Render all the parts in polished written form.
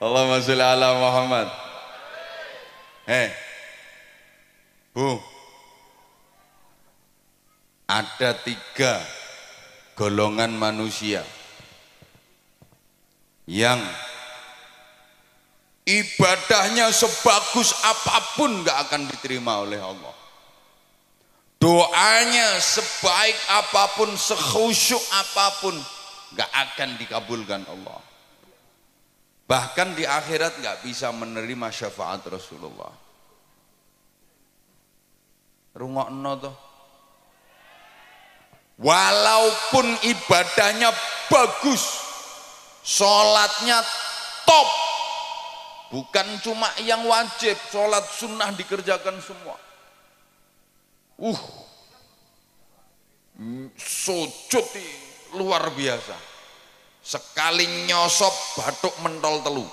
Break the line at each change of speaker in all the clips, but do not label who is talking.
Allahumma sholli ala Muhammad. Bu, ada 3 golongan manusia yang ibadahnya sebagus apapun gak akan diterima oleh Allah. Doanya sebaik apapun, sekhusyuk apapun gak akan dikabulkan Allah. Bahkan di akhirat gak bisa menerima syafaat Rasulullah. Rungokno toh. Walaupun ibadahnya bagus, sholatnya top, bukan cuma yang wajib, sholat sunnah dikerjakan semua. Sujud luar biasa. Sekali nyosop batuk mentol telu.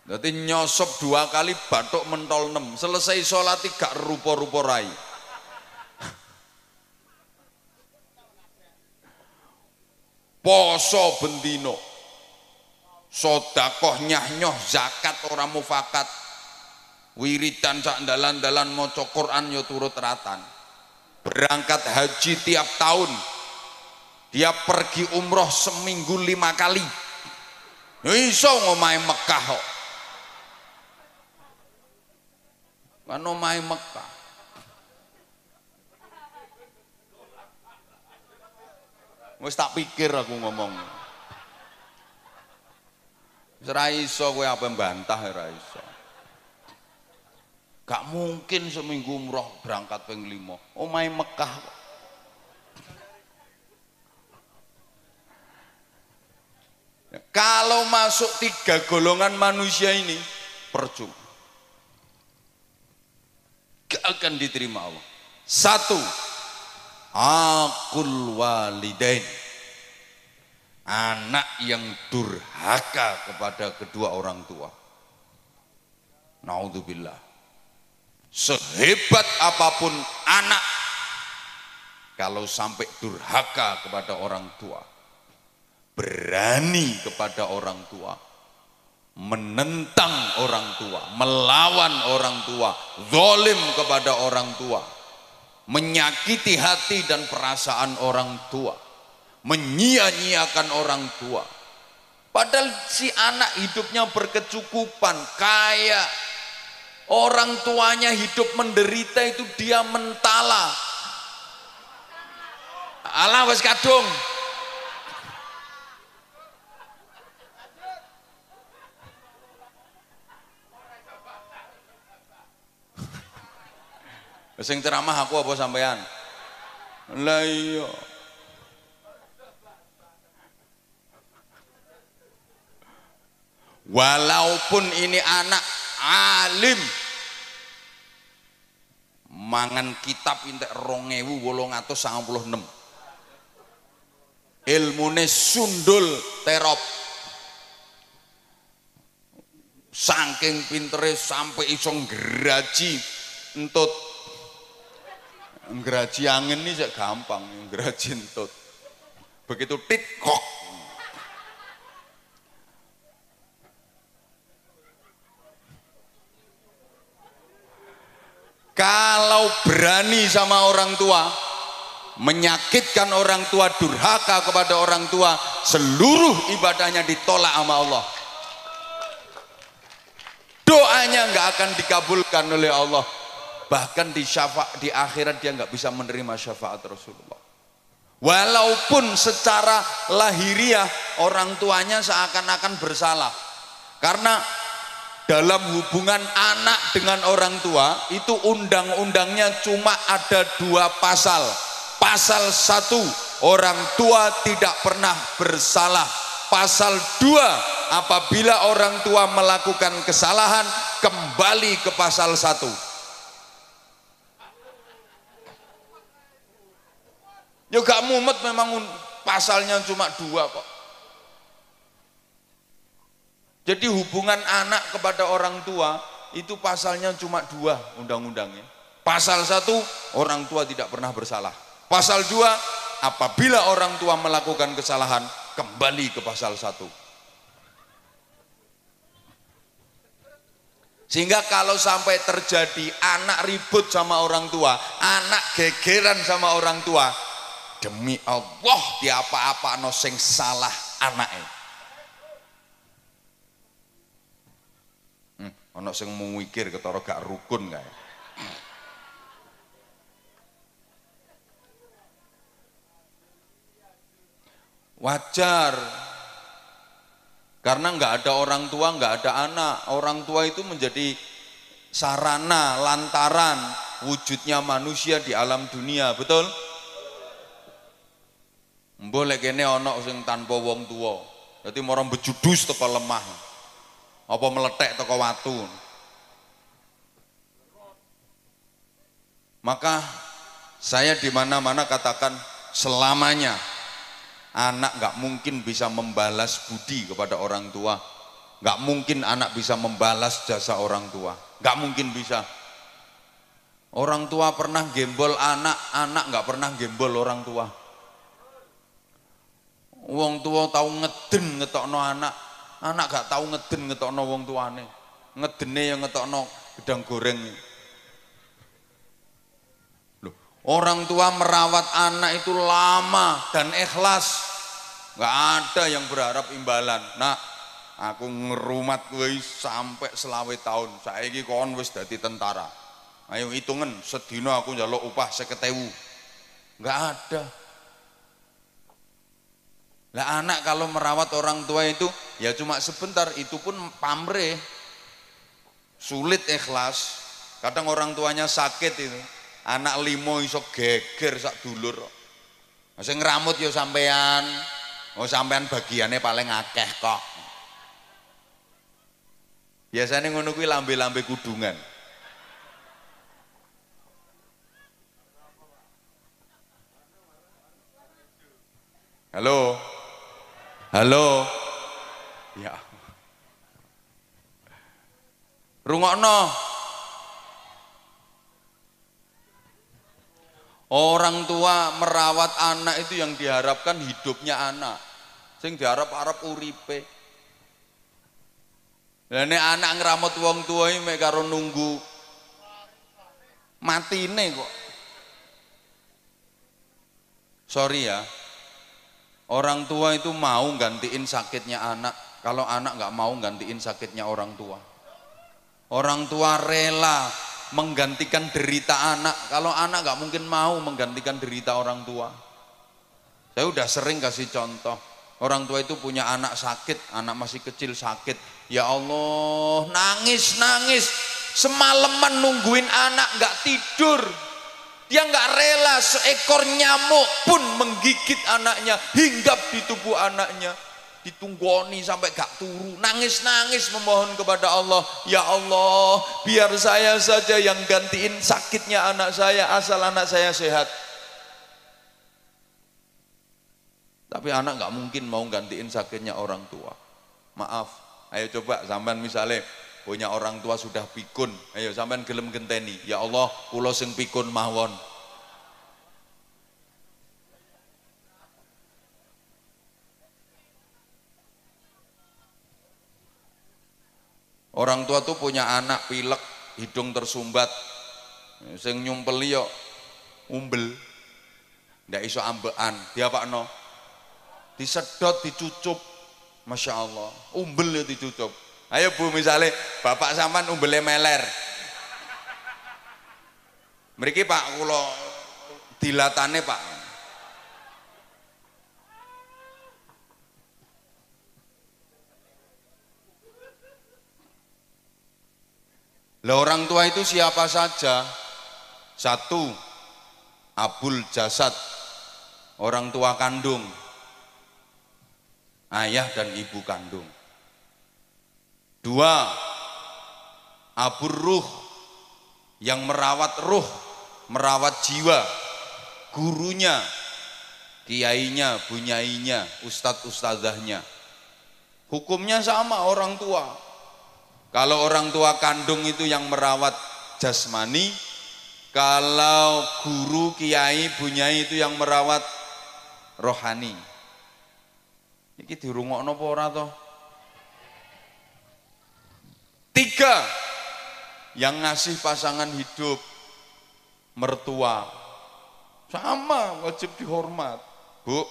Jadi nyosop 2 kali batuk mentol 6. Selesai sholat gak rupa-rupa rai. Poso bendino, sodakoh nyah-nyoh, zakat orang mufakat, wiridan sak dalan-dalan maca Quran yo turut ratan. Berangkat haji tiap tahun, dia pergi umroh seminggu 5 kali. Iso ngomahe Mekah kok. Kan omahe Mekah. Wis tak pikir aku ngomong. Wis ra iso kowe apa mbantah ra iso. Gak mungkin seminggu umroh berangkat ping 5. Omahe Mekah kok. Kalau masuk 3 golongan manusia ini percuma. Gak akan diterima Allah. 1, aqul walidain, anak yang durhaka kepada kedua orang tua. Naudzubillah. Sehebat apapun anak, kalau sampai durhaka kepada orang tua, berani kepada orang tua, menentang orang tua, melawan orang tua, zalim kepada orang tua, menyakiti hati dan perasaan orang tua, menyia-nyiakan orang tua, padahal si anak hidupnya berkecukupan, kaya, orang tuanya hidup menderita, itu dia mentala. Alah wis kadung. Sing ceramah aku apa sampean? Lah iya. Walaupun ini anak alim, mangan kitab entek 2896. Ilmune sundul terop. Saking pintere sampai iso ngraji entut. Ngraji angin ini sak gampang, ngraji entut. Begitu tit kok. Kalau berani sama orang tua, menyakitkan orang tua, durhaka kepada orang tua, seluruh ibadahnya ditolak sama Allah. Doanya nggak akan dikabulkan oleh Allah. Bahkan di akhirat dia nggak bisa menerima syafaat Rasulullah. Walaupun secara lahiriah orang tuanya seakan-akan bersalah, karena dalam hubungan anak dengan orang tua itu undang-undangnya cuma ada 2 pasal. Pasal 1, orang tua tidak pernah bersalah. Pasal 2, apabila orang tua melakukan kesalahan, kembali ke pasal 1. Ya gak mumet, memang pasalnya cuma 2 kok. Jadi hubungan anak kepada orang tua itu pasalnya cuma 2 undang-undangnya. Pasal 1, orang tua tidak pernah bersalah. Pasal 2, apabila orang tua melakukan kesalahan, kembali ke pasal 1. Sehingga kalau sampai terjadi anak ribut sama orang tua, anak gegeran sama orang tua, demi Allah diapa-apa no sing salah anaknya. Ono sing mengikir ketara gak rukun kae. Wajar, karena nggak ada orang tua, nggak ada anak. Orang tua itu menjadi sarana, lantaran wujudnya manusia di alam dunia, betul? Boleh kene ono sing tanpa wong tua, jadi orang bejudus teko lemah, apa meletek teko watu. Maka saya di mana-mana katakan selamanya anak nggak mungkin bisa membalas budi kepada orang tua, nggak mungkin anak bisa membalas jasa orang tua, nggak mungkin bisa. Orang tua pernah gembol anak, anak nggak pernah gembol orang tua. Wong tua tahu ngeden ngetokno anak, anak gak tahu ngeden ngetokno wong tuane. Ngedene yang ngetokno gedang goreng. Loh, orang tua merawat anak itu lama dan ikhlas, nggak ada yang berharap imbalan. Nah, aku ngerumat kowe sampai selawe tahun, saiki kon wis dadi tentara. Ayo hitungan sedina aku njaluk upah 50.000. Nggak ada. Lah anak kalau merawat orang tua itu ya cuma sebentar, itu pun pamrih, sulit ikhlas. Kadang orang tuanya sakit itu, anak limo iso geger sak dulur. Sing ngramut ya sampean, oh sampean bagiannya paling akeh kok. Biasanya ngono kuwi lambe-lambe kudungan. Halo. Halo. Ya. Rungokno. Orang tua merawat anak itu yang diharapkan hidupnya anak. Sing diharap-harap uripe. Lah nek anak ngramut wong tua iki mek karo nunggu matine kok. Sorry ya. Orang tua itu mau gantiin sakitnya anak, kalau anak nggak mau gantiin sakitnya orang tua. Orang tua rela menggantikan derita anak, kalau anak nggak mungkin mau menggantikan derita orang tua. Saya udah sering kasih contoh, orang tua itu punya anak sakit, anak masih kecil sakit, ya Allah nangis semalaman nungguin anak nggak tidur. Dia nggak rela seekor nyamuk pun menggigit anaknya, hinggap di tubuh anaknya, ditunggoni sampai gak turu, nangis memohon kepada Allah, ya Allah biar saya saja yang gantiin sakitnya anak saya asal anak saya sehat. Tapi anak nggak mungkin mau gantiin sakitnya orang tua. Maaf, ayo coba sampean misalnya punya orang tua sudah pikun, ayo sampean gelem genteni, ya Allah kula sing pikun mawon. Orang tua tuh punya anak pilek, hidung tersumbat, sing nyumpeli yo umbel, ndak iso ambekan, diapakno? Disedot, dicucup, masya Allah, umbel ya dicucup. Ayo Bu, misalnya bapak sampean umbele meler, mriki Pak kula dilatane Pak. Lah orang tua itu siapa saja? Satu, abul jasad, orang tua kandung, ayah dan ibu kandung. Dua, abur ruh, yang merawat ruh, merawat jiwa, gurunya, kiainya, bunyainya, ustadz-ustadzahnya. Hukumnya sama orang tua. Kalau orang tua kandung itu yang merawat jasmani, kalau guru, kiai, bunyai itu yang merawat rohani. Iki dirungokno apa ora toh? Tiga, yang ngasih pasangan hidup, mertua, sama wajib dihormat. Bu,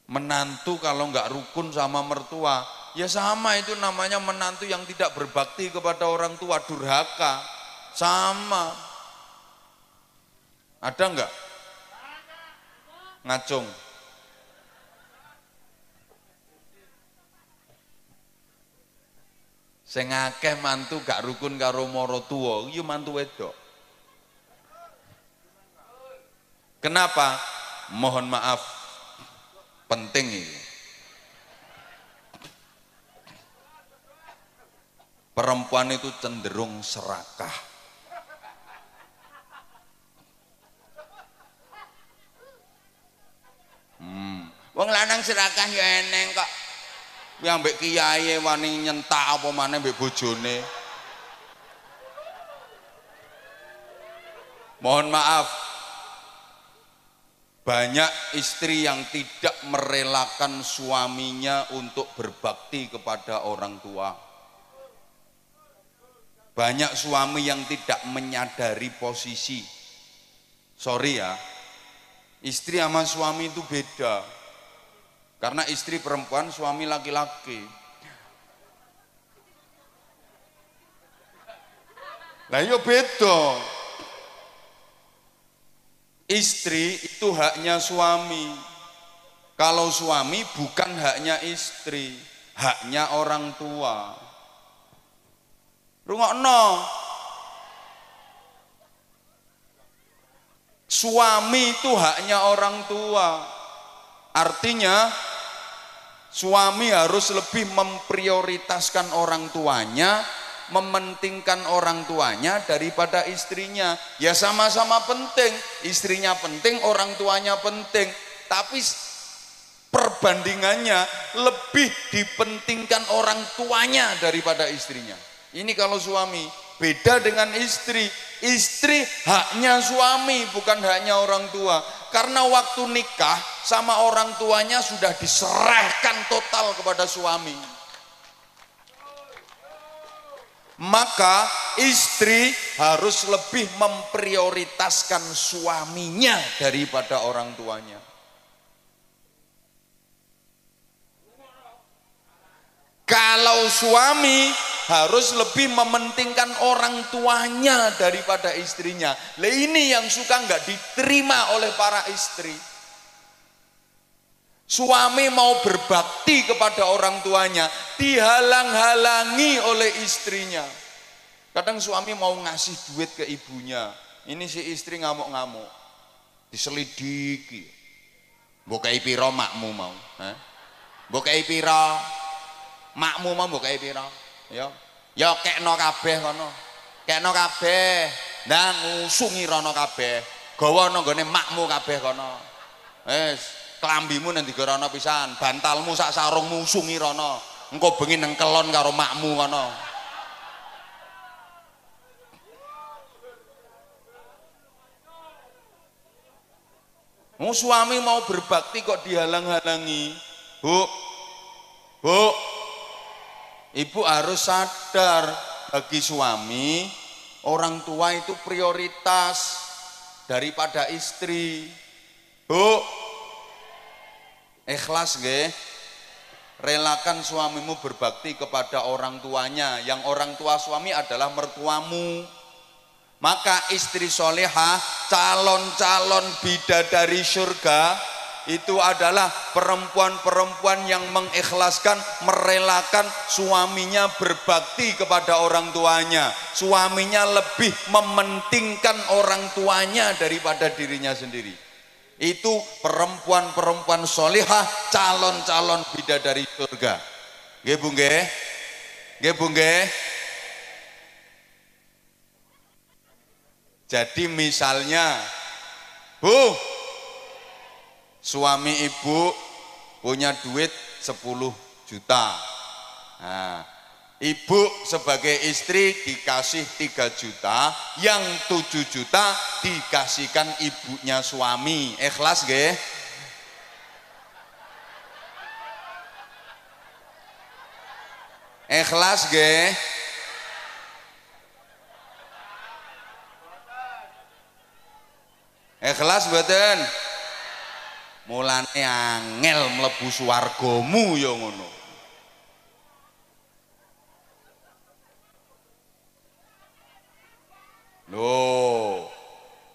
menantu kalau nggak rukun sama mertua, ya sama, itu namanya menantu yang tidak berbakti kepada orang tua, durhaka, sama. Ada nggak? Ngacung. Sing akeh mantu gak rukun karo maratuwa, iya mantu wedok. Kenapa? Mohon maaf, penting ini. Perempuan itu cenderung serakah. Wong lanang serakah ya eneng kok. Yang mbek kiai wani nyentak apa maneh mbek bojone. Mohon maaf, banyak istri yang tidak merelakan suaminya untuk berbakti kepada orang tua. Banyak suami yang tidak menyadari posisi. Sorry ya, istri sama suami itu beda. Karena istri perempuan, suami laki-laki. Lah yo beda. Istri itu haknya suami. Kalau suami bukan haknya istri, haknya orang tua. Rungokno. Suami itu haknya orang tua. Artinya suami harus lebih memprioritaskan orang tuanya, mementingkan orang tuanya daripada istrinya. Ya sama-sama penting, istrinya penting, orang tuanya penting, tapi perbandingannya lebih dipentingkan orang tuanya daripada istrinya. Ini kalau suami. Beda dengan istri. Istri haknya suami, bukan haknya orang tua. Karena waktu nikah sama orang tuanya sudah diserahkan total kepada suami. Maka istri harus lebih memprioritaskan suaminya daripada orang tuanya. Kalau suami harus lebih mementingkan orang tuanya daripada istrinya. Lah ini yang suka nggak diterima oleh para istri. Suami mau berbakti kepada orang tuanya, dihalang-halangi oleh istrinya. Kadang suami mau ngasih duit ke ibunya, ini si istri ngamuk-ngamuk, diselidiki. Mbok kei pira makmu mau? Mbok kei pira? Makmu mau mbok kei pira? Ya kekno kabeh kono. Kekno kabeh. Ndang ngusungi rono kabeh. Gawa nang gone makmu kabeh kono. Wis klambimu nang digerono pisan, bantalmu sak sarungmu usungi rono. Engko bengi nang kelon karo makmu kono. Suami mau berbakti kok dihalang-halangi. Bu, ibu harus sadar, bagi suami orang tua itu prioritas daripada istri. Bu, ikhlas nggih, relakan suamimu berbakti kepada orang tuanya. Yang orang tua suami adalah mertuamu. Maka istri solehah, calon-calon bidadari surga itu adalah perempuan-perempuan yang mengikhlaskan, merelakan suaminya berbakti kepada orang tuanya. Suaminya lebih mementingkan orang tuanya daripada dirinya sendiri. Itu perempuan-perempuan solehah, calon-calon bidadari surga. Nggih Bu nggih? Nggih Bu nggih? Jadi misalnya, Bu, suami ibu punya duit 10 juta. Nah, ibu sebagai istri dikasih 3 juta, yang 7 juta dikasihkan ibunya suami. Ikhlas nggih? Ikhlas nggih? Ikhlas mboten? Mulane angel mlebu swargamu ya ngono. Loh,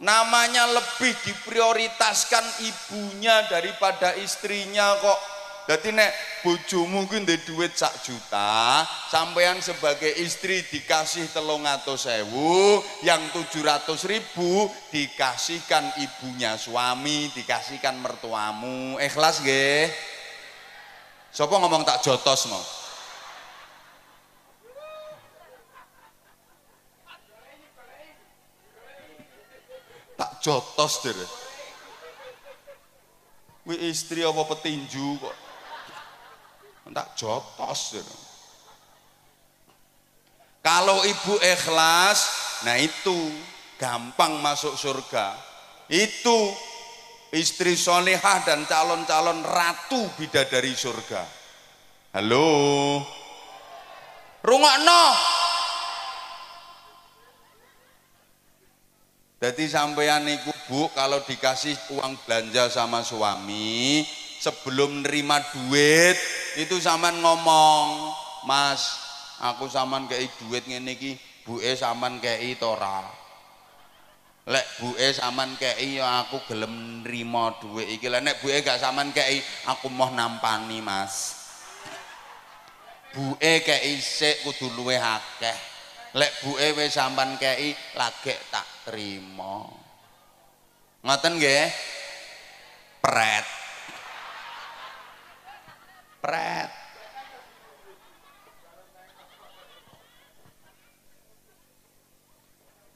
namanya lebih diprioritaskan ibunya daripada istrinya kok. Jadi nek bojomu kuwi ndek duit 1 juta, sampean sebagai istri dikasih 300.000, yang 700.000 dikasihkan ibunya suami, dikasihkan mertuamu. Ikhlas nggih? Sapa ngomong tak jotos mau? Tak jotos dere. Kuwi istri apa petinju kok? Tak jotos dere. Kalau ibu ikhlas, nah itu gampang masuk surga. Itu istri solehah dan calon-calon ratu bidadari surga. Halo, rungokno. Jadi sampeyan niku Bu, kalau dikasih uang belanja sama suami, sebelum nerima duit itu sampean ngomong, Mas, aku sampean kei duit ngene iki, buke sampean kei to ora? Lek buke sampean kei ya aku gelem nrimo duit iki. Lah nek buke gak sampean kei, aku mau nampani, Mas. Buke kei sik kudu luwih akeh. Lek buke wis sampean kei lagek tak trimo. Ngoten nggih? Pret. Pret.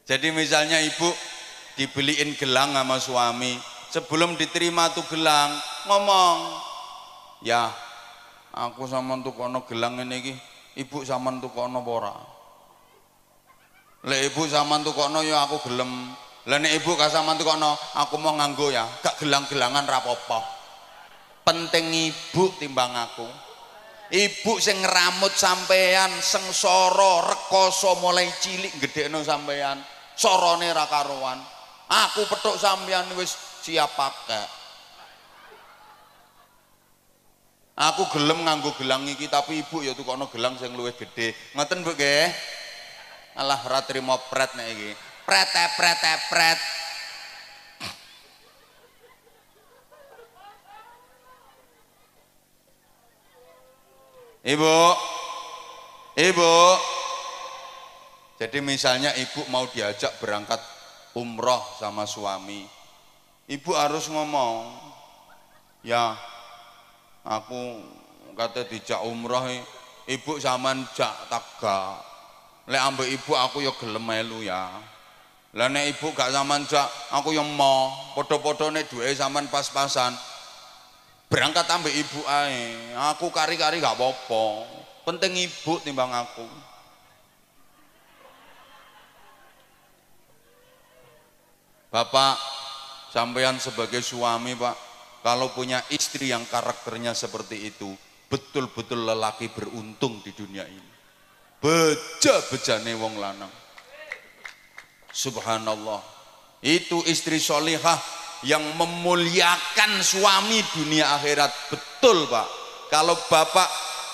Jadi misalnya ibu dibeliin gelang sama suami, sebelum diterima tuh gelang ngomong, ya aku sampean tukono gelang ini iki, ibu sampean tukono apa ora? Lek ibu sampean tukono ya aku gelem. Lah nek ibu gak sampean tukono, aku mau nganggo ya, gak gelang-gelangan ra apa-apa. Penting ibu timbang aku. Ibu sing ngramut sampean, sengsara, rekoso mulai cilik gedhekno sampean, sorone ra karuan. Aku petuk sampean wis siap pakai. Aku gelem nganggo gelang iki, tapi ibu ya tukono gelang sing luwih gedhe. Ngoten Bu nggih? Alah ra trimo pret nek iki. Pret. Ibu. Jadi misalnya ibu mau diajak berangkat umroh sama suami, ibu harus ngomong, ya aku kata dijak umroh, ibu sampean jak taga. Lek ambek ibu aku ya gelem melu ya. Lah nek ibu gak sampean jak, aku ya mau. Padha-padha nek duwe sampean pas-pasan. Berangkat ambek ibu ae. Aku kari-kari gak apa-apa. Penting ibu timbang aku. Bapak, sampean sebagai suami, Pak, kalau punya istri yang karakternya seperti itu, betul-betul lelaki beruntung di dunia ini. Beja-bejane wong lanang. Subhanallah. Itu istri solihah yang memuliakan suami dunia akhirat. Betul Pak. Kalau Bapak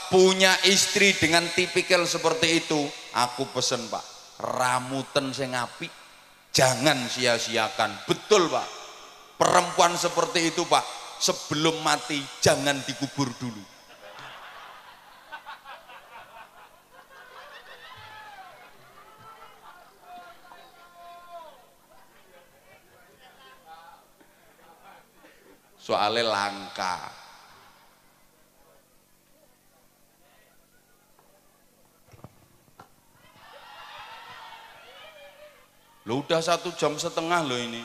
punya istri dengan tipikal seperti itu, aku pesen Pak, ramutan sing apik, jangan sia-siakan. Betul Pak. Perempuan seperti itu Pak, sebelum mati jangan dikubur dulu. Soalnya langka. Lo udah 1,5 jam loh ini.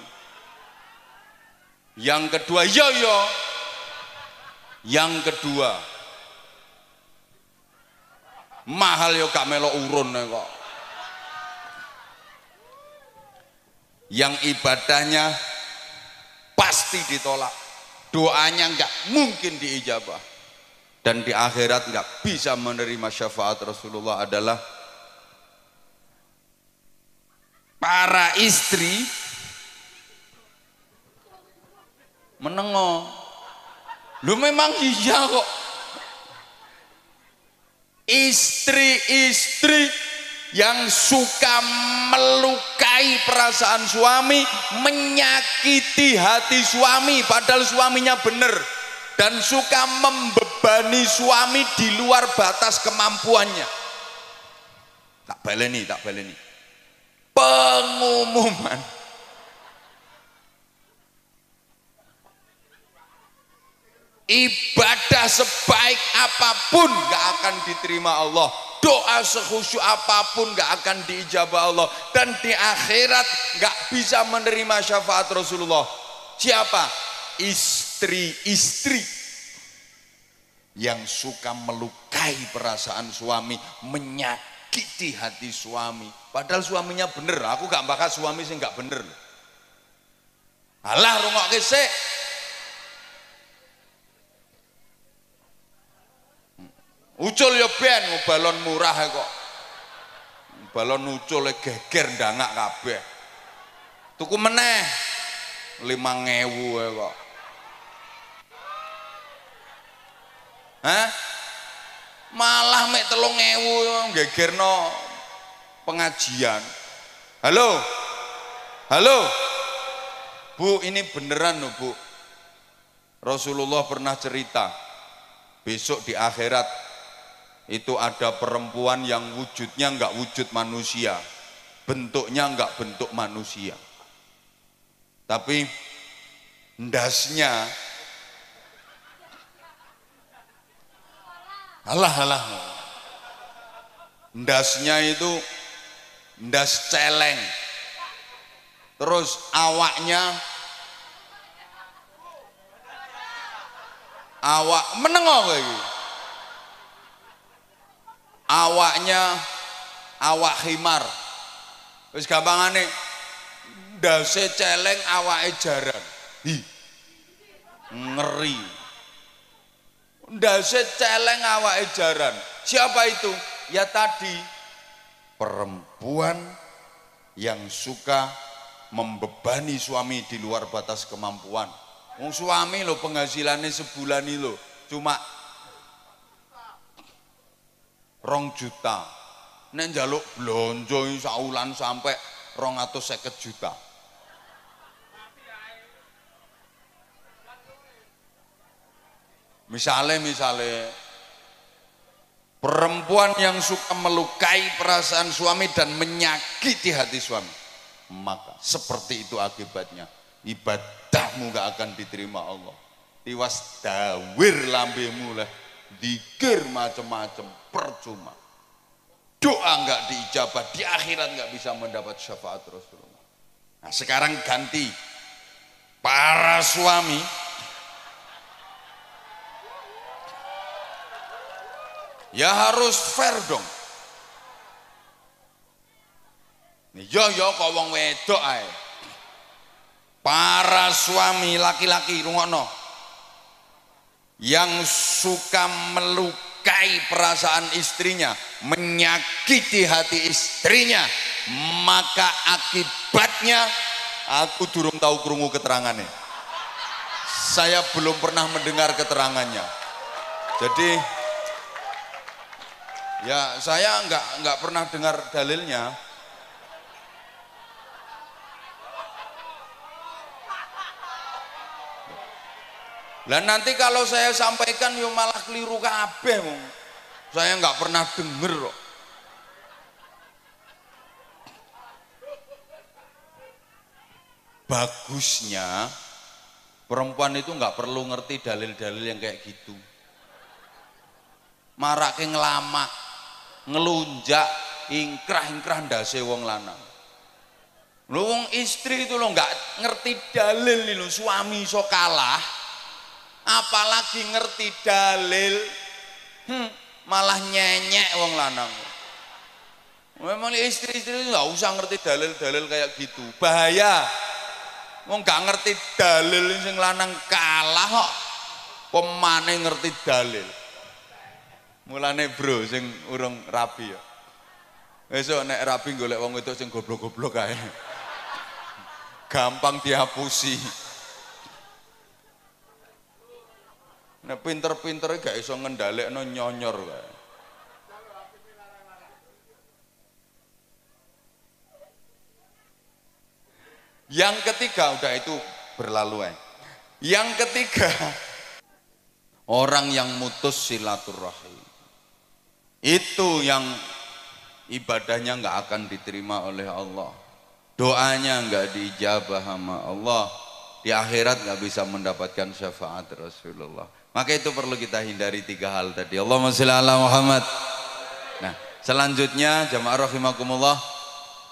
Yang kedua, yang kedua, mahal yo gak melok urun kok. Yang ibadahnya pasti ditolak. Doanya nggak mungkin diijabah, dan di akhirat nggak bisa menerima syafaat Rasulullah adalah para istri menengo. Lu memang iya kok. Istri-istri yang suka melukai perasaan suami, menyakiti hati suami padahal suaminya benar, dan suka membebani suami di luar batas kemampuannya. Tak baleni. Pengumuman. Ibadah sebaik apapun gak akan diterima Allah. Doa sekhusyuk apapun gak akan diijabah Allah. Dan di akhirat gak bisa menerima syafaat Rasulullah. Siapa? Istri-istri yang suka melukai perasaan suami, menyakiti hati suami padahal suaminya bener. Aku gak bakal suami sih gak bener. Alah rungok sik. Ucul ya ben balon murah kok. Balon ucul geger ndangak kabeh. Tuku meneh 5.000 kok. Hah? Malah mek 3.000 gegerno pengajian. Halo. Bu, ini beneran loh, Bu. Rasulullah pernah cerita, besok di akhirat itu ada perempuan yang wujudnya enggak wujud manusia, bentuknya enggak bentuk manusia, tapi ndasnya ndasnya itu ndas celeng, terus awak menengok lagi, awaknya awak khimar. Wis gampangane ndase celeng awake jaran. Ngeri. Ndase celeng awake jaran. Siapa itu? Ya tadi perempuan yang suka membebani suami di luar batas kemampuan. Wong suami lo penghasilannya sebulan ini lo cuma 2 juta. Nek njaluk blonjo saulan sampai 250 juta. Misale perempuan yang suka melukai perasaan suami dan menyakiti hati suami, maka seperti itu akibatnya. Ibadahmu gak akan diterima Allah. Tiwas dawir lambemu lah, dikir macam-macam percuma. Doa gak diijabah, di akhirat gak bisa mendapat syafaat Rasulullah. Nah sekarang ganti, para suami ya harus fair dong. Yo kok wong wedok ae. Para suami laki-laki rungokno yang suka melukai perasaan istrinya, menyakiti hati istrinya, maka akibatnya aku durung tahu krungu keterangannya. Saya belum pernah mendengar keterangannya. Jadi ya saya nggak pernah dengar dalilnya. Lah nanti kalau saya sampaikan yo malah keliru kabeh. Saya nggak pernah denger kok. Bagusnya perempuan itu nggak perlu ngerti dalil-dalil yang kayak gitu. Marake ngelama, ngelunjak, ingkrah ndase wong lanang. Lho wong istri itu lo nggak ngerti dalil lho, suami iso kalah. Apalagi ngerti dalil, malah nyenyek wong lanang. Memang istri-istri itu nggak usah ngerti dalil-dalil kayak gitu, bahaya. Wong nggak ngerti dalil sing lanang kalah kok, pemane ngerti dalil. Mulane bro, sing urung rapi ya. Besok nek rapi golek wong itu sing goblok-goblok kae. Gampang dihapusi. Nek pinter-pinter gak iso ngendhalekno nyonyor kae. Yang ketiga, udah itu berlalu ya. Yang ketiga, orang yang mutus silaturahim. Itu yang ibadahnya nggak akan diterima oleh Allah. Doanya nggak diijabah sama Allah. Di akhirat nggak bisa mendapatkan syafaat Rasulullah. Maka itu perlu kita hindari 3 hal tadi. Allahumma sholli ala Muhammad. Nah, selanjutnya jamaah rahimakumullah,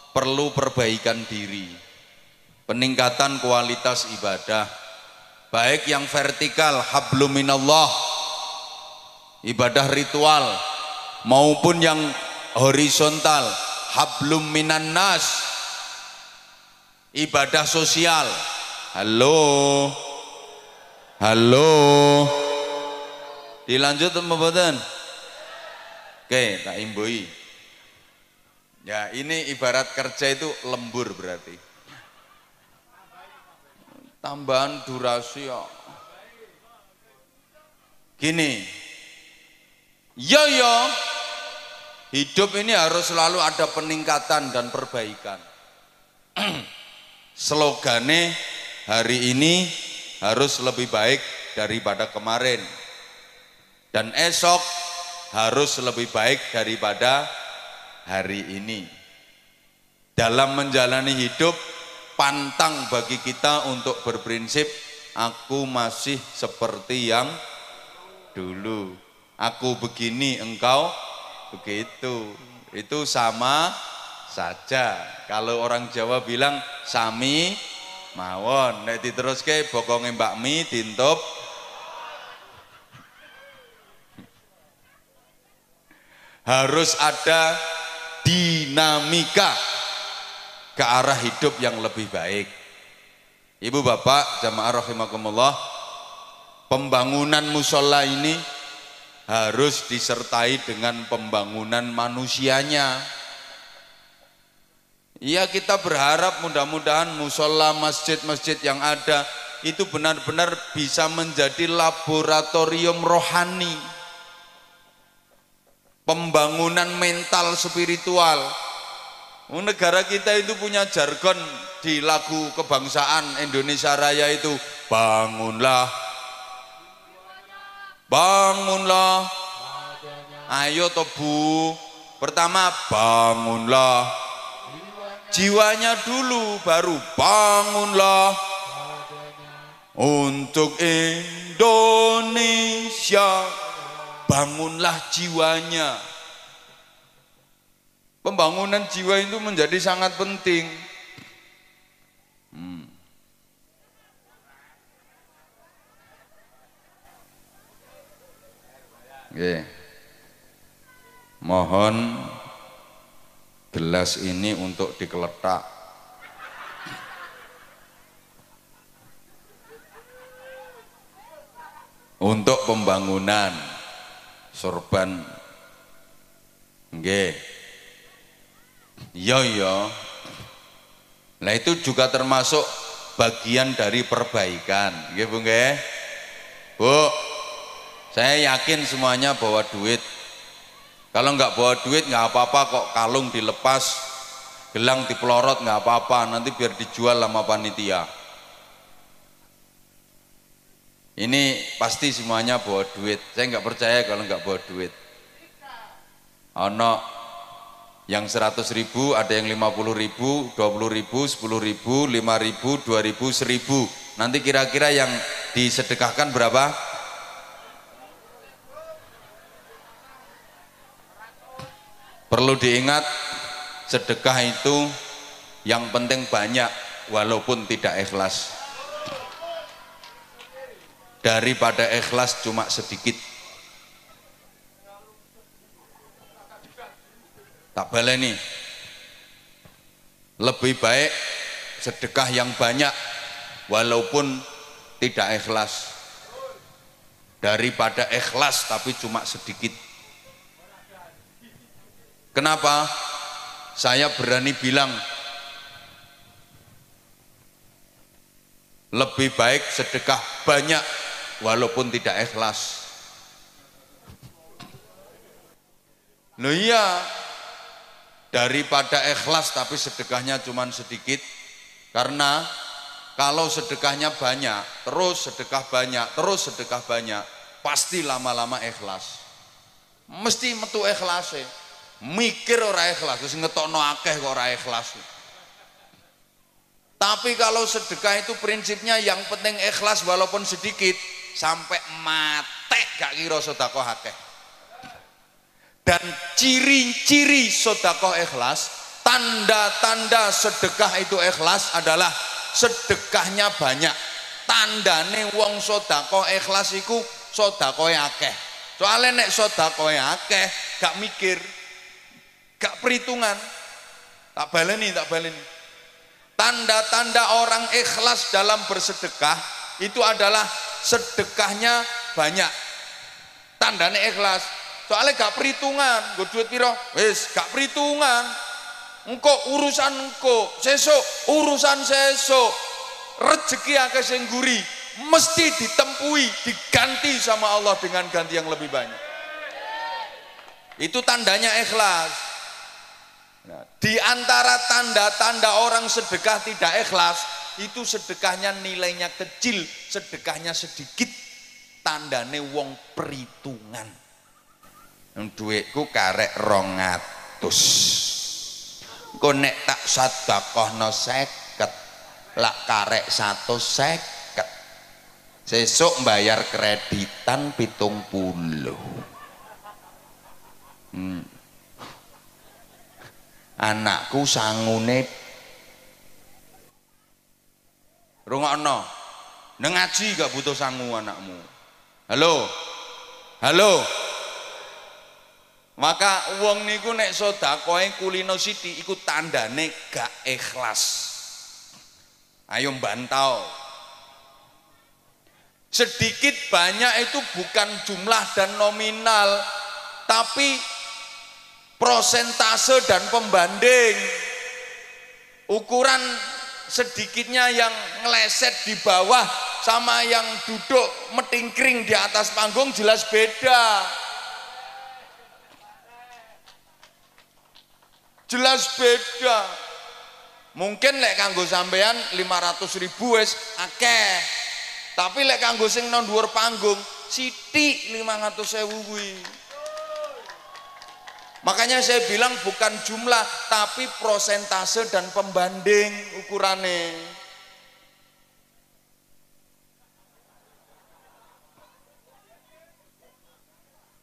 perlu perbaikan diri. Peningkatan kualitas ibadah. Baik yang vertikal, hablum minallah, ibadah ritual, maupun yang horizontal, hablum minan nas, ibadah sosial. Halo, dilanjut mboten? Oke, tak imbui. Ya, ini ibarat kerja itu lembur berarti. Tambahan durasi ya. Gini, yo hidup ini harus selalu ada peningkatan dan perbaikan. Slogane hari ini harus lebih baik daripada kemarin, dan esok harus lebih baik daripada hari ini. Dalam menjalani hidup, pantang bagi kita untuk berprinsip aku masih seperti yang dulu, aku begini engkau begitu. Itu sama saja. Kalau orang Jawa bilang sami mawon, nek diteruske bokonge Mbak Mi dintup. Harus ada dinamika ke arah hidup yang lebih baik. Ibu bapak jamaah rahimakumullah, pembangunan musola ini harus disertai dengan pembangunan manusianya. Iya, kita berharap mudah-mudahan musola, masjid-masjid yang ada itu benar-benar bisa menjadi laboratorium rohani, pembangunan mental spiritual. Negara kita itu punya jargon di lagu kebangsaan Indonesia Raya itu, bangunlah, bangunlah, ayo tobu. Pertama bangunlah jiwanya dulu, baru bangunlah untuk Indonesia. Bangunlah jiwanya. Pembangunan jiwa itu menjadi sangat penting. Oke. Mohon gelas ini untuk dikeletak. Untuk pembangunan sorban. Nggih. Iya. Nah itu juga termasuk bagian dari perbaikan. Nggih Bu nggih. Bu, saya yakin semuanya bawa duit. Kalau nggak bawa duit nggak apa-apa kok, kalung dilepas, gelang dipelorot nggak apa-apa, nanti biar dijual sama panitia. Ini pasti semuanya bawa duit. Saya nggak percaya kalau nggak bawa duit. Ono yang 100.000, ada yang 50.000, 20.000, 10.000, 5.000, 2.000, 1.000. Nanti kira-kira yang disedekahkan berapa? Perlu diingat, sedekah itu yang penting banyak walaupun tidak ikhlas, daripada ikhlas cuma sedikit. Tak baleni, lebih baik sedekah yang banyak walaupun tidak ikhlas daripada ikhlas tapi cuma sedikit. Kenapa? Saya berani bilang lebih baik sedekah banyak walaupun tidak ikhlas. Loh iya, daripada ikhlas tapi sedekahnya cuma sedikit. Karena kalau sedekahnya banyak, terus sedekah banyak, terus sedekah banyak, pasti lama-lama ikhlas. Mesti metu ikhlas. Mikir ora ikhlas, terus ngetokno akeh kok ora ikhlas. Tapi kalau sedekah itu prinsipnya yang penting ikhlas walaupun sedikit, sampai mate gak kira sedekah akeh. Dan ciri-ciri sedekah ikhlas, tanda-tanda sedekah itu ikhlas adalah sedekahnya banyak. Tandane wong sedekah ikhlas iku sedekahe akeh. Soalnya nek sedekahe akeh gak mikir, gak perhitungan. Tak baleni. Tanda-tanda orang ikhlas dalam bersedekah itu adalah sedekahnya banyak. Tandane ikhlas. Soalnya gak perhitungan, gue duit piro, wis gak perhitungan. Engko urusan engko, sesuk urusan sesuk. Rezeki akeh sing guri, mesti ditempui, diganti sama Allah dengan ganti yang lebih banyak. Itu tandanya ikhlas. Nah, di antara tanda-tanda orang sedekah tidak ikhlas, itu sedekahnya nilainya kecil, sedekahnya sedikit. Tandane wong perhitungan. Duitku karek 200. Engko nek tak sedekahno 50, lak karek 150. Sesuk bayar kreditan 70. Anakku sangune rungokno. Nang ngaji gak butuh sangu anakmu. Halo. Maka wong niku nek sedekahe kulino sithik iku tandane gak ikhlas. Ayo bantau. Sedikit banyak itu bukan jumlah dan nominal, tapi prosentase dan pembanding. Ukuran sedikitnya yang ngeleset di bawah sama yang duduk metingkring di atas panggung jelas beda. Jelas beda. Mungkin lek kanggo sampean 500.000 wis akeh. Tapi lek kanggo sing nang dhuwur panggung sithik 500.000 kuwi. Makanya saya bilang bukan jumlah tapi prosentase dan pembanding ukurannya.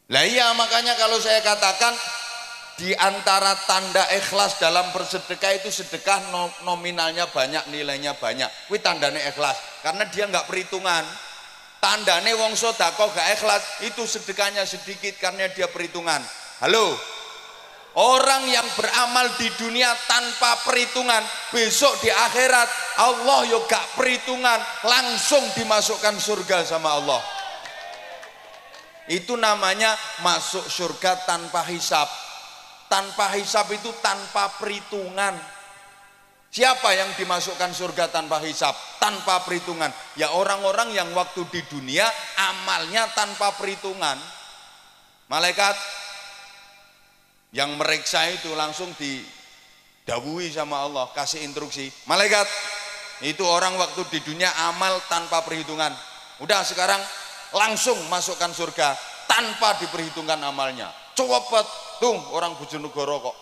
Lah iya, makanya kalau saya katakan di antara tanda ikhlas dalam bersedekah itu sedekah nominalnya banyak, nilainya banyak. Kuwi tandane ikhlas, karena dia nggak perhitungan. Tandane wong sedekah gak ikhlas itu sedekahnya sedikit karena dia perhitungan. Halo, orang yang beramal di dunia tanpa perhitungan, besok di akhirat Allah yo gak perhitungan, langsung dimasukkan surga sama Allah. Itu namanya masuk surga tanpa hisab. Tanpa hisab itu tanpa perhitungan. Siapa yang dimasukkan surga tanpa hisab, tanpa perhitungan? Ya orang-orang yang waktu di dunia amalnya tanpa perhitungan. Malaikat yang meriksa itu langsung didhawuhi sama Allah, kasih instruksi. Malaikat, itu orang waktu di dunia amal tanpa perhitungan. Udah sekarang langsung masukkan surga tanpa diperhitungkan amalnya. Cepet tuh orang Bojonegoro kok.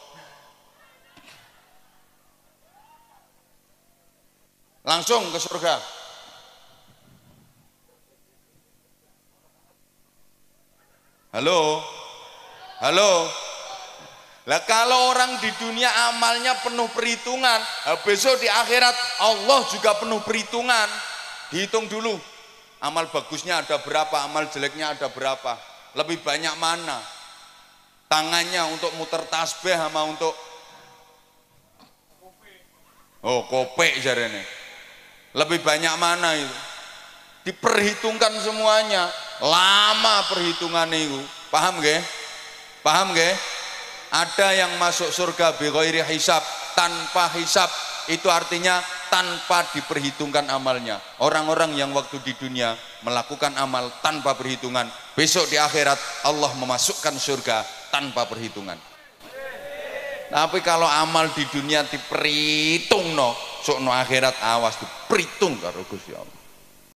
Langsung ke surga. Halo. Lah kalau orang di dunia amalnya penuh perhitungan, besok di akhirat Allah juga penuh perhitungan. Dihitung dulu. Amal bagusnya ada berapa, amal jeleknya ada berapa. Lebih banyak mana? Tangannya untuk muter tasbih sama untuk kopek jarene. Lebih banyak mana itu? Diperhitungkan semuanya. Lama perhitungan itu. Paham nggih? Ada yang masuk surga bi ghairi hisab, tanpa hisab. itu artinya tanpa diperhitungkan amalnya. Orang-orang yang waktu di dunia melakukan amal tanpa perhitungan, besok di akhirat Allah memasukkan surga tanpa perhitungan. Tapi kalau amal di dunia diperhitung no, sok no akhirat awas diperhitung karo Gusti Allah.